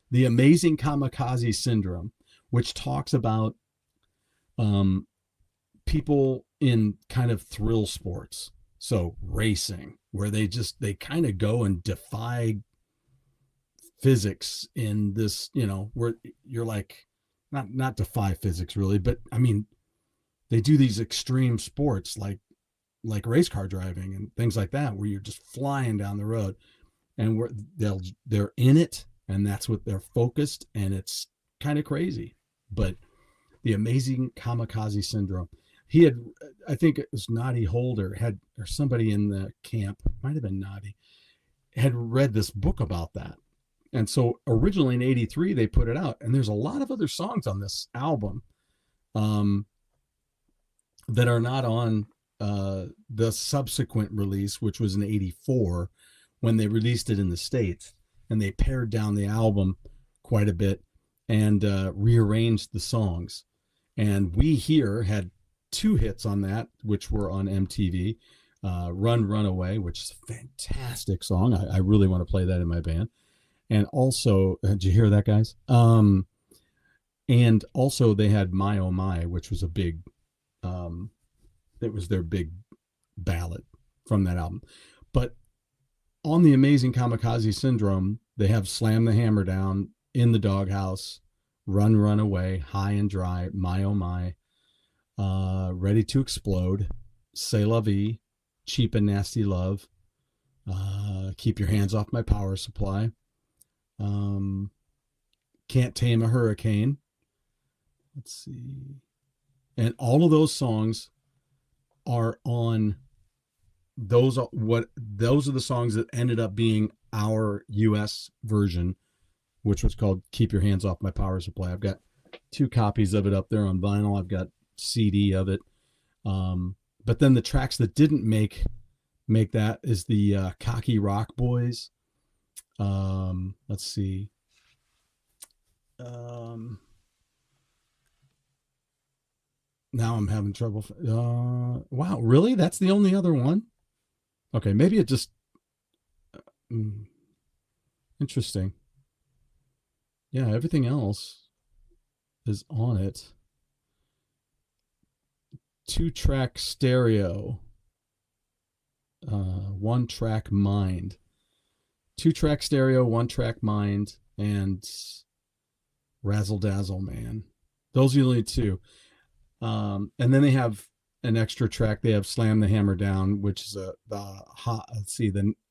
S4: The Amazing Kamikaze Syndrome, which talks about people in kind of thrill sports. So racing, where they kind of go and defy physics in this, you know, where you're like, not defy physics really, but I mean, they do these extreme sports like race car driving and things like that, where you're just flying down the road, and they're in it, and that's what they're focused, and it's kind of crazy. But the Amazing Kamikaze Syndrome, he had, I think it was Noddy Holder or somebody in the camp, might have been Noddy, had read this book about that. And so originally in 83, they put it out, and there's a lot of other songs on this album that are not on the subsequent release, which was in 84 when they released it in the States, and they pared down the album quite a bit and rearranged the songs. And we here had 2 hits on that, which were on MTV. Run, Run Away, which is a fantastic song. I really want to play that in my band. And also, did you hear that, guys? And also they had My Oh My, which was a big, it was their big ballad from that album. But on the Amazing Kamikaze Syndrome, they have Slam the Hammer Down, In the Doghouse, Run, Run Away, High and Dry, My Oh My, Ready to Explode, C'est La Vie, Cheap and Nasty Love, Keep Your Hands Off My Power Supply, Can't Tame a Hurricane. Let's see. And all of those songs are on those are the songs that ended up being our US version, which was called Keep Your Hands Off My Power Supply. I've got 2 copies of it up there on vinyl. I've got CD of it. But then the tracks that didn't make that is the Cocky Rock Boys. Let's see. Now I'm having trouble. Wow, really? That's the only other one? Okay, maybe it just... interesting. Yeah, everything else is on it. 2-track stereo. 1-track mind. 2-track stereo, 1-track mind, and Razzle Dazzle Man. Those are the only 2. And then they have an extra track. They have Slam the Hammer Down, which is the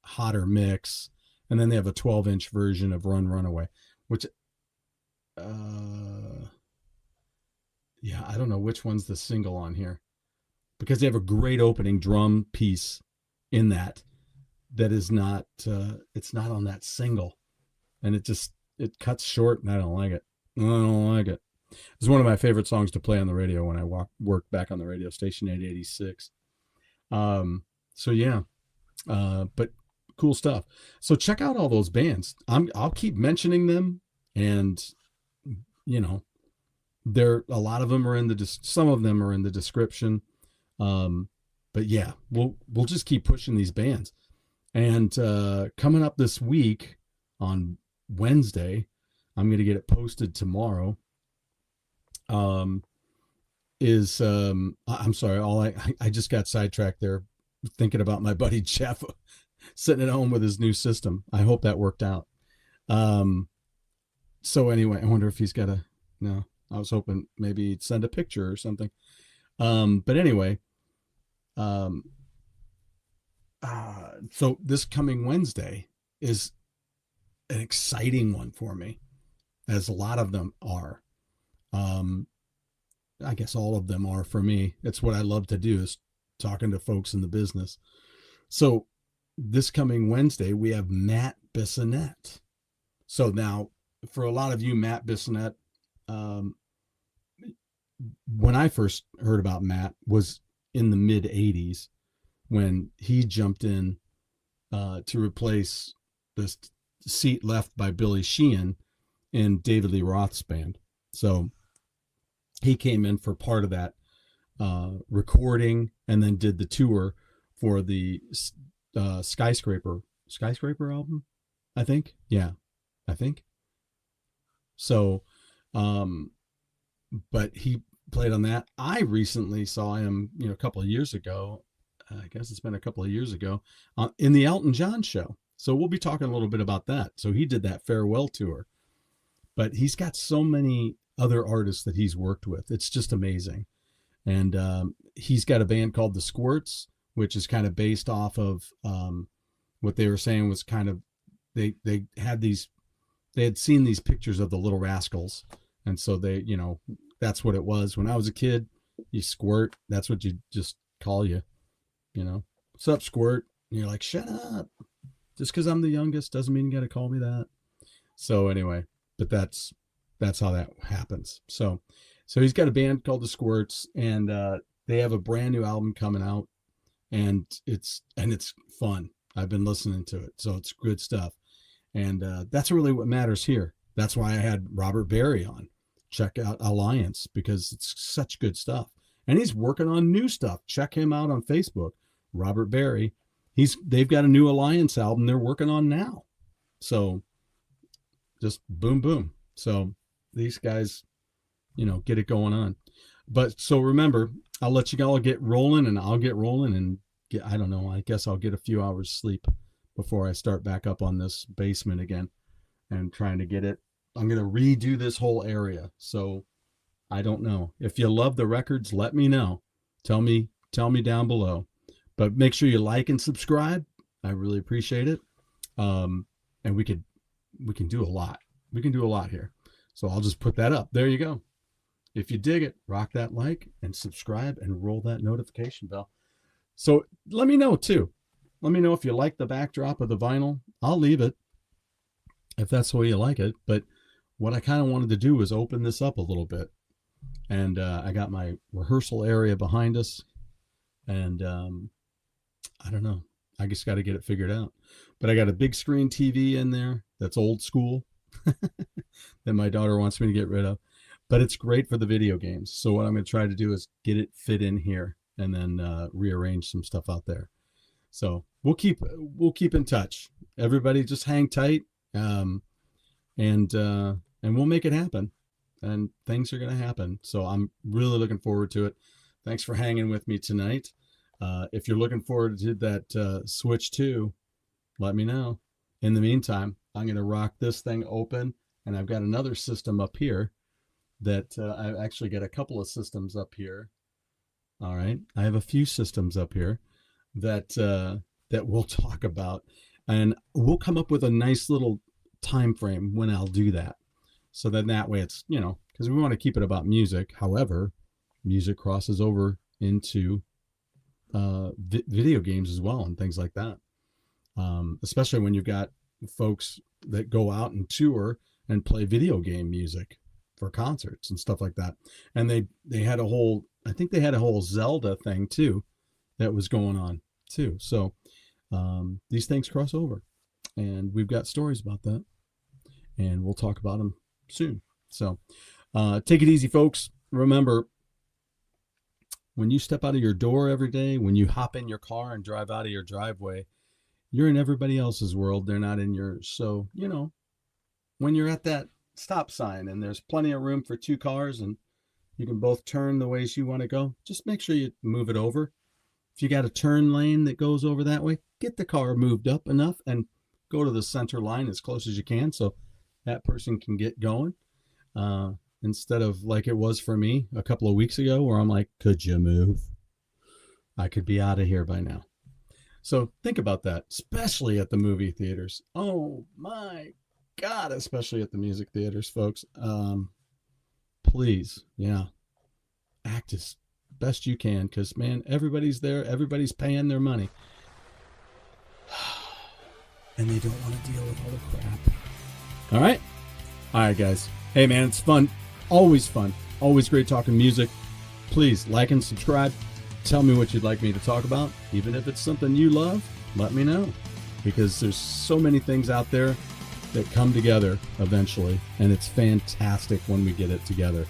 S4: hotter mix. And then they have a 12-inch version of Run Runaway, which, yeah, I don't know which one's the single on here, because they have a great opening drum piece in that is not, it's not on that single, and it cuts short, and I don't like it. It's one of my favorite songs to play on the radio when I work back on the radio station, 886. So yeah, but cool stuff. So check out all those bands. I'll keep mentioning them, and you know, a lot of them are some of them are in the description. But yeah, we'll just keep pushing these bands. And coming up this week on Wednesday, I'm going to get it posted tomorrow. I'm sorry, I just got sidetracked there thinking about my buddy Jeff sitting at home with his new system. I hope that worked out. So anyway, I wonder if he's got no, I was hoping maybe he'd send a picture or something. But anyway, so this coming Wednesday is an exciting one for me, as a lot of them are. I guess all of them are for me. It's what I love to do, is talking to folks in the business. So this coming Wednesday, we have Matt Bissonette. So now, for a lot of you, Matt Bissonette, when I first heard about Matt was in the mid 80s, when he jumped in to replace the seat left by Billy Sheehan in David Lee Roth's band. So he came in for part of that recording, and then did the tour for the Skyscraper album, I think. Yeah, I think. So, but he played on that. I recently saw him, a couple of years ago. I guess it's been a couple of years ago, in the Elton John show. So we'll be talking a little bit about that. So he did that farewell tour, but he's got so many other artists that he's worked with. It's just amazing. And he's got a band called The Squirts, which is kind of based off of what they were saying was kind of, they had seen these pictures of the Little Rascals. And so they, that's what it was. When I was a kid, you squirt. That's what you just call you, what's up, squirt? And you're like, shut up. Just because I'm the youngest doesn't mean you got to call me that. So anyway, but that's how that happens. So he's got a band called The Squirts, and they have a brand new album coming out, and it's fun. I've been listening to it, so it's good stuff. And that's really what matters here. That's why I had Robert Berry on. Check out Alliance, because it's such good stuff. And he's working on new stuff. Check him out on Facebook, Robert Berry. They've got a new Alliance album they're working on now. So just boom, boom. So these guys, get it going on. But so remember, I'll let you all get rolling, and I'll get rolling, and I don't know, I guess I'll get a few hours sleep before I start back up on this basement again and trying to get it. I'm going to redo this whole area. So I don't know. If you love the records, let me know. Tell me down below. But make sure you like and subscribe. I really appreciate it. And we can do a lot. We can do a lot here. So I'll just put that up. There you go. If you dig it, rock that like and subscribe and roll that notification bell. So let me know too. Let me know if you like the backdrop of the vinyl. I'll leave it if that's the way you like it. But what I kind of wanted to do was open this up a little bit. And I got my rehearsal area behind us. And I don't know. I just got to get it figured out. But I got a big screen TV in there that's old school that my daughter wants me to get rid of. But it's great for the video games. So what I'm going to try to do is get it fit in here and then rearrange some stuff out there. So we'll keep in touch. Everybody just hang tight, and we'll make it happen. And things are going to happen. So I'm really looking forward to it. Thanks for hanging with me tonight. If you're looking forward to that Switch 2, let me know. In the meantime, I'm going to rock this thing open, and I've got another system up here that I've actually got a couple of systems up here. All right. I have a few systems up here that we'll talk about, and we'll come up with a nice little time frame when I'll do that. So then that way it's, because we want to keep it about music. However, music crosses over into video games as well and things like that. Especially when you've got folks that go out and tour and play video game music for concerts and stuff like that. And they had I think they had a whole Zelda thing too that was going on too. So these things cross over, and we've got stories about that, and we'll talk about them soon. So take it easy, folks. Remember, when you step out of your door every day, when you hop in your car and drive out of your driveway, you're in everybody else's world. They're not in yours. So, when you're at that stop sign and there's plenty of room for two cars and you can both turn the ways you want to go, just make sure you move it over. If you got a turn lane that goes over that way, get the car moved up enough and go to the center line as close as you can so that person can get going. Instead of like it was for me a couple of weeks ago where I'm like, could you move? I could be out of here by now. So think about that, especially at the movie theaters. Oh my God, especially at the music theaters, folks. Please, act as best you can, because, man, everybody's there. Everybody's paying their money. And they don't want to deal with all the crap. All right? All right, guys. Hey, man, it's fun. Always fun. Always great talking music. Please like and subscribe. Tell me what you'd like me to talk about. Even if it's something you love, let me know. Because there's so many things out there that come together eventually. And it's fantastic when we get it together.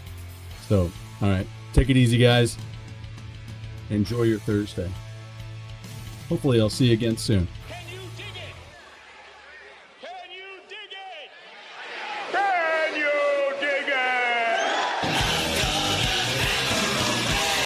S4: So, all right. Take it easy, guys. Enjoy your Thursday. Hopefully I'll see you again soon.